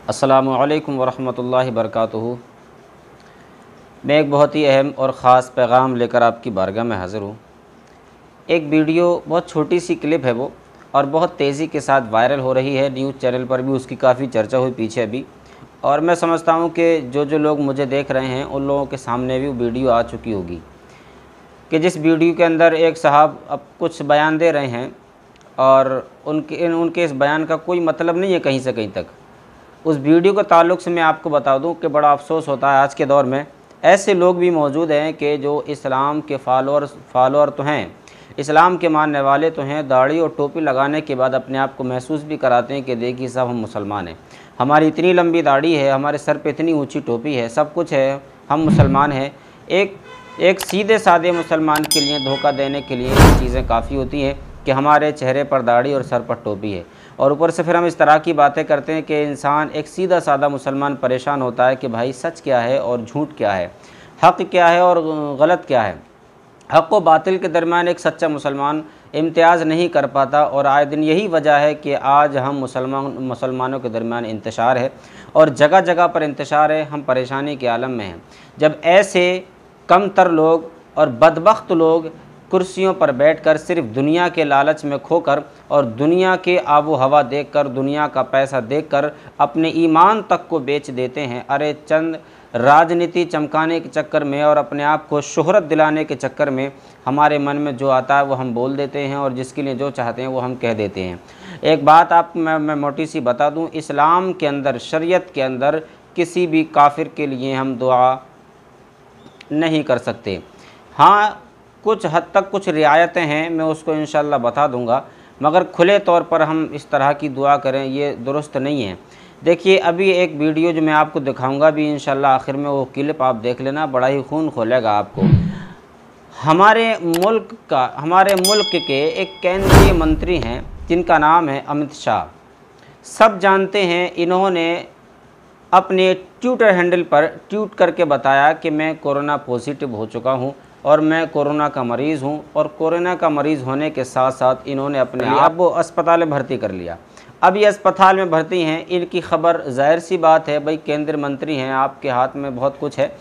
अस्सलामु अलैकुम वरहमतुल्लाहि वबरकातुहू। मैं एक बहुत ही अहम और ख़ास पैगाम लेकर आपकी बारगाह में हाज़िर हूँ। एक वीडियो बहुत छोटी सी क्लिप है वो, और बहुत तेज़ी के साथ वायरल हो रही है। न्यूज़ चैनल पर भी उसकी काफ़ी चर्चा हुई पीछे अभी, और मैं समझता हूँ कि जो लोग मुझे देख रहे हैं उन लोगों के सामने भी वो वीडियो आ चुकी होगी कि जिस वीडियो के अंदर एक साहब अब कुछ बयान दे रहे हैं और उनके इस बयान का कोई मतलब नहीं है कहीं से कहीं तक। उस वीडियो के ताल्लुक़ से मैं आपको बता दूं कि बड़ा अफसोस होता है आज के दौर में ऐसे लोग भी मौजूद हैं कि जो इस्लाम के फॉलोअर तो हैं, इस्लाम के मानने वाले तो हैं, दाढ़ी और टोपी लगाने के बाद अपने आप को महसूस भी कराते हैं कि देखिए साहब हम मुसलमान हैं, हमारी इतनी लंबी दाढ़ी है, हमारे सर पे इतनी ऊंची टोपी है, सब कुछ है, हम मुसलमान हैं। एक सीधे साधे मुसलमान के लिए धोखा देने के लिए ये चीज़ें काफ़ी होती हैं कि हमारे चेहरे पर दाढ़ी और सर पर टोपी है, और ऊपर से फिर हम इस तरह की बातें करते हैं कि इंसान, एक सीधा साधा मुसलमान परेशान होता है कि भाई सच क्या है और झूठ क्या है, हक़ क्या है और गलत क्या है। हक़ व बातिल के दरमियान एक सच्चा मुसलमान इम्तियाज़ नहीं कर पाता, और आए दिन यही वजह है कि आज हम मुसलमानों के दरमियान इंतशार है और जगह जगह पर इंतशार है। हम परेशानी के आलम में हैं जब ऐसे कमतर लोग और बदबख्त लोग कुर्सियों पर बैठकर सिर्फ दुनिया के लालच में खोकर और दुनिया के आबो हवा देखकर, दुनिया का पैसा देखकर अपने ईमान तक को बेच देते हैं। अरे चंद राजनीति चमकाने के चक्कर में और अपने आप को शोहरत दिलाने के चक्कर में हमारे मन में जो आता है वो हम बोल देते हैं, और जिसके लिए जो चाहते हैं वो हम कह देते हैं। एक बात आप मैं मोटी सी बता दूं, इस्लाम के अंदर, शरीयत के अंदर किसी भी काफिर के लिए हम दुआ नहीं कर सकते। हाँ, कुछ हद तक कुछ रियायतें हैं, मैं उसको इंशाअल्लाह बता दूंगा, मगर खुले तौर पर हम इस तरह की दुआ करें ये दुरुस्त नहीं है। देखिए अभी एक वीडियो जो मैं आपको दिखाऊंगा भी इंशाअल्लाह, आखिर में वो क्लिप आप देख लेना, बड़ा ही खून खोलेगा आपको। हमारे मुल्क के एक केंद्रीय मंत्री हैं जिनका नाम है अमित शाह। सब जानते हैं, इन्होंने अपने ट्विटर हैंडल पर ट्वीट करके बताया कि मैं कोरोना पॉजिटिव हो चुका हूं और मैं कोरोना का मरीज़ हूं, और कोरोना का मरीज़ होने के साथ साथ इन्होंने अपने आप को अस्पताल में भर्ती कर लिया। अब ये अस्पताल में भर्ती हैं, इनकी ख़बर, जाहिर सी बात है भाई केंद्रीय मंत्री हैं, आपके हाथ में बहुत कुछ है,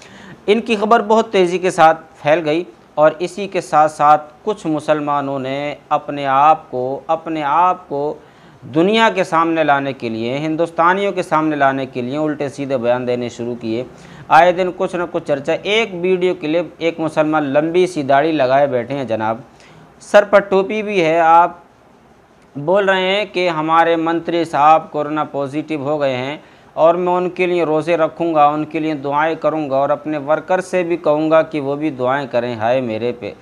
इनकी ख़बर बहुत तेज़ी के साथ फैल गई, और इसी के साथ साथ कुछ मुसलमानों ने अपने आप को दुनिया के सामने लाने के लिए, हिंदुस्तानियों के सामने लाने के लिए उल्टे सीधे बयान देने शुरू किए। आए दिन कुछ न कुछ चर्चा। एक वीडियो क्लिप, एक मुसलमान लंबी सी दाढ़ी लगाए बैठे हैं जनाब, सर पर टोपी भी है, आप बोल रहे हैं कि हमारे मंत्री साहब कोरोना पॉजिटिव हो गए हैं और मैं उनके लिए रोज़े रखूँगा, उनके लिए दुआएं करूँगा, और अपने वर्कर से भी कहूँगा कि वो भी दुआएं करें। हाय मेरे पे,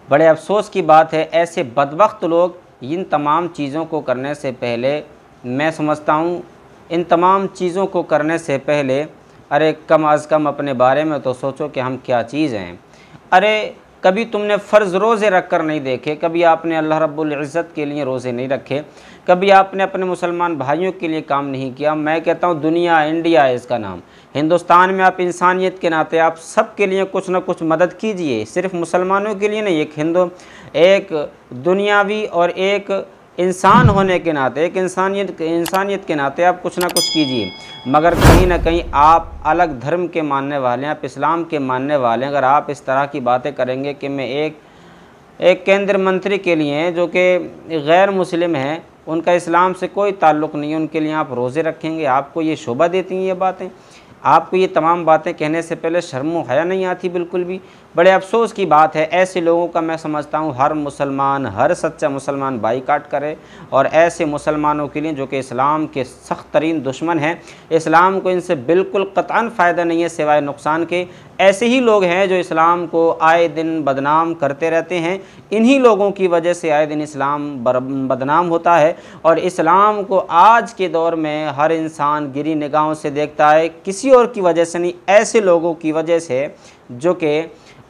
बड़े अफसोस की बात है, ऐसे बदबख्त लोग इन तमाम चीज़ों को करने से पहले, मैं समझता हूँ इन तमाम चीज़ों को करने से पहले, अरे कम अज़ कम अपने बारे में तो सोचो कि हम क्या चीज़ हैं। अरे कभी तुमने फ़र्ज़ रोज़े रख कर नहीं देखे, कभी आपने अल्लाह रब्बुल इज़्ज़त के लिए रोज़े नहीं रखे, कभी आपने अपने मुसलमान भाइयों के लिए काम नहीं किया। मैं कहता हूँ दुनिया, इंडिया है इसका नाम, हिंदुस्तान में आप इंसानियत के नाते आप सब के लिए कुछ न कुछ मदद कीजिए, सिर्फ मुसलमानों के लिए नहीं, एक दुनियावी और एक इंसान होने के नाते, एक इंसानियत के नाते आप कुछ ना कुछ कीजिए। मगर कहीं ना कहीं आप अलग धर्म के मानने वाले हैं, आप इस्लाम के मानने वाले हैं, अगर आप इस तरह की बातें करेंगे कि मैं एक केंद्रीय मंत्री के लिए जो कि गैर मुस्लिम हैं, उनका इस्लाम से कोई ताल्लुक़ नहीं है, उनके लिए आप रोज़े रखेंगे, आपको ये शोभा देती हैं ये बातें? आपको ये तमाम बातें कहने से पहले शर्म व हया नहीं आती बिल्कुल भी? बड़े अफसोस की बात है, ऐसे लोगों का मैं समझता हूँ हर मुसलमान, हर सच्चा मुसलमान बाईकाट करे, और ऐसे मुसलमानों के लिए जो कि इस्लाम के सख्त तरीन दुश्मन हैं, इस्लाम को इनसे बिल्कुल कतअन फ़ायदा नहीं है सिवाय नुकसान के, ऐसे ही लोग हैं जो इस्लाम को आए दिन बदनाम करते रहते हैं। इन्हीं लोगों की वजह से आए दिन इस्लाम बदनाम होता है, और इस्लाम को आज के दौर में हर इंसान गिरी निगाहों से देखता है, किसी और की वजह से नहीं, ऐसे लोगों की वजह से जो कि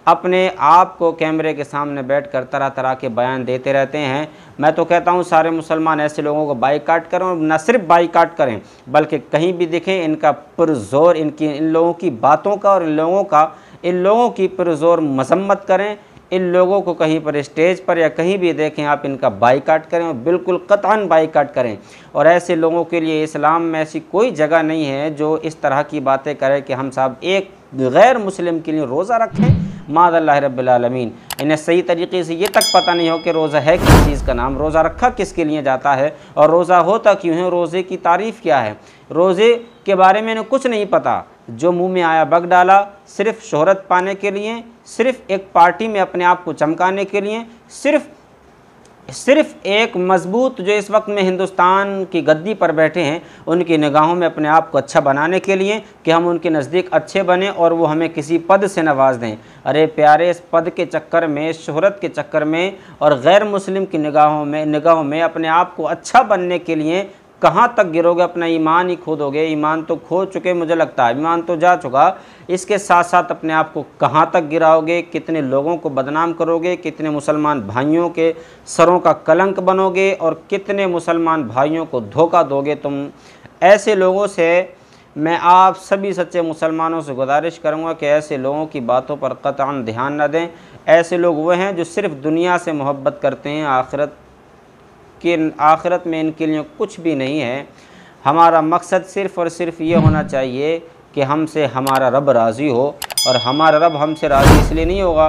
अपने आप को कैमरे के सामने बैठकर तरह तरह के बयान देते रहते हैं। मैं तो कहता हूँ सारे मुसलमान ऐसे लोगों को बाईकाट करें, और न सिर्फ बाईकाट करें बल्कि कहीं भी दिखें इनका पुरज़ोर, इन लोगों की बातों का और इन लोगों की पुरज़ोर मजम्मत करें, इन लोगों को कहीं पर स्टेज पर या कहीं भी देखें आप इनका बाइकाट करें और बिल्कुल कतअन बाइकाट करें। और ऐसे लोगों के लिए इस्लाम में ऐसी कोई जगह नहीं है जो इस तरह की बातें करे कि हम साहब एक गैर मुस्लिम के लिए रोज़ा रखें, माज़अल्लाह रब्बिल आलमीन। इन्हें सही तरीके से ये तक पता नहीं हो कि रोज़ा है किस चीज़ का नाम, रोज़ा रखा किसके लिए जाता है और रोज़ा होता क्यों है, रोज़े की तारीफ़ क्या है, रोज़े के बारे में इन्हें कुछ नहीं पता। जो मुंह में आया बग डाला, सिर्फ शोहरत पाने के लिए, सिर्फ एक पार्टी में अपने आप को चमकाने के लिए, सिर्फ एक मजबूत जो इस वक्त में हिंदुस्तान की गद्दी पर बैठे हैं उनकी निगाहों में अपने आप को अच्छा बनाने के लिए कि हम उनके नज़दीक अच्छे बने और वो हमें किसी पद से नवाज दें। अरे प्यारे, इस पद के चक्कर में, शोहरत के चक्कर में और गैर मुस्लिम की निगाहों में अपने आप को अच्छा बनने के लिए कहाँ तक गिरोगे, अपना ईमान ही खो दोगे। ईमान तो खो चुके मुझे लगता है, ईमान तो जा चुका, इसके साथ साथ अपने आप को कहाँ तक गिराओगे, कितने लोगों को बदनाम करोगे, कितने मुसलमान भाइयों के सरों का कलंक बनोगे और कितने मुसलमान भाइयों को धोखा दोगे तुम। ऐसे लोगों से मैं आप सभी सच्चे मुसलमानों से गुजारिश करूँगा कि ऐसे लोगों की बातों पर कतअन ध्यान न दें। ऐसे लोग वो हैं जो सिर्फ़ दुनिया से मोहब्बत करते हैं, आखिरत में इनके लिए कुछ भी नहीं है। हमारा मकसद सिर्फ़ और सिर्फ ये होना चाहिए कि हमसे हमारा रब राज़ी हो, और हमारा रब हमसे राज़ी इसलिए नहीं होगा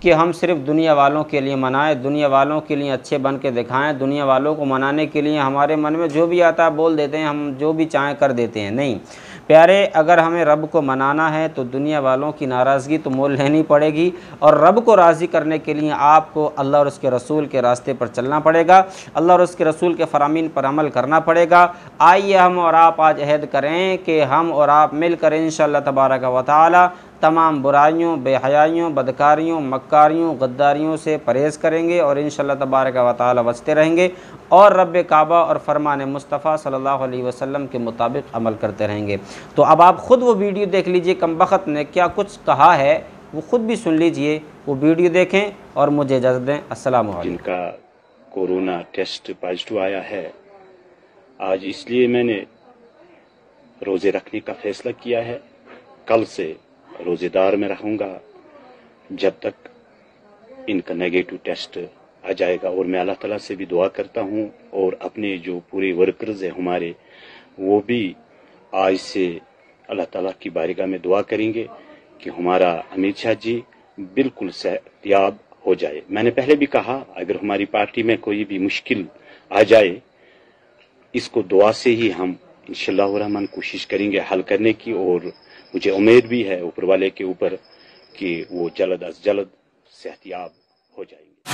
कि हम सिर्फ दुनिया वालों के लिए मनाएं, दुनिया वालों के लिए अच्छे बन के दिखाएं। दुनिया वालों को मनाने के लिए हमारे मन में जो भी आता है बोल देते हैं, हम जो भी चाहें कर देते हैं। नहीं प्यारे, अगर हमें रब को मनाना है तो दुनिया वालों की नाराज़गी तो मोल लेनी पड़ेगी, और रब को राज़ी करने के लिए आपको अल्लाह और उसके रसूल के रास्ते पर चलना पड़ेगा, अल्लाह और उसके रसूल के फ़रामीन पर अमल करना पड़ेगा। आइए हम और आप आज अहद करें कि हम और आप मिलकर इंशाअल्लाह तबारक व तआला तमाम बुराइयों, बेहयाइयों, बदकारियों, मक्कारियों, गद्दारियों से परहेज़ करेंगे और इंशाअल्लाह तबारक व तआला बचते रहेंगे और रब काबा और फरमान मुस्तफ़ा सल्लल्लाहु अलैहि वसल्लम के मुताबिक अमल करते रहेंगे। तो अब आप ख़ुद वो वीडियो देख लीजिए, कमबख्त ने क्या कुछ कहा है वो ख़ुद भी सुन लीजिए, वो वीडियो देखें और मुझे इजाज़त दें। अस्सलाम वालेकुम। जिनका कोरोना टेस्ट पॉजिटिव आया है, आज इसलिए मैंने रोज़े रखने का फैसला किया है। कल से रोज़ेदार में रहूँगा जब तक इनका नेगेटिव टेस्ट आ जाएगा। और मैं अल्लाह ताला से भी दुआ करता हूँ और अपने जो पूरे वर्कर्स हैं हमारे, वो भी आज से अल्लाह ताला की बारगाह में दुआ करेंगे कि हमारा अमित शाह जी बिल्कुल सेहतयाब हो जाए। मैंने पहले भी कहा, अगर हमारी पार्टी में कोई भी मुश्किल आ जाए, इसको दुआ से ही हम इंशाअल्लाह रहमान कोशिश करेंगे हल करने की। और मुझे उम्मीद भी है ऊपर वाले के ऊपर कि वो जल्द अज जल्द सेहतयाब हो जाएंगे।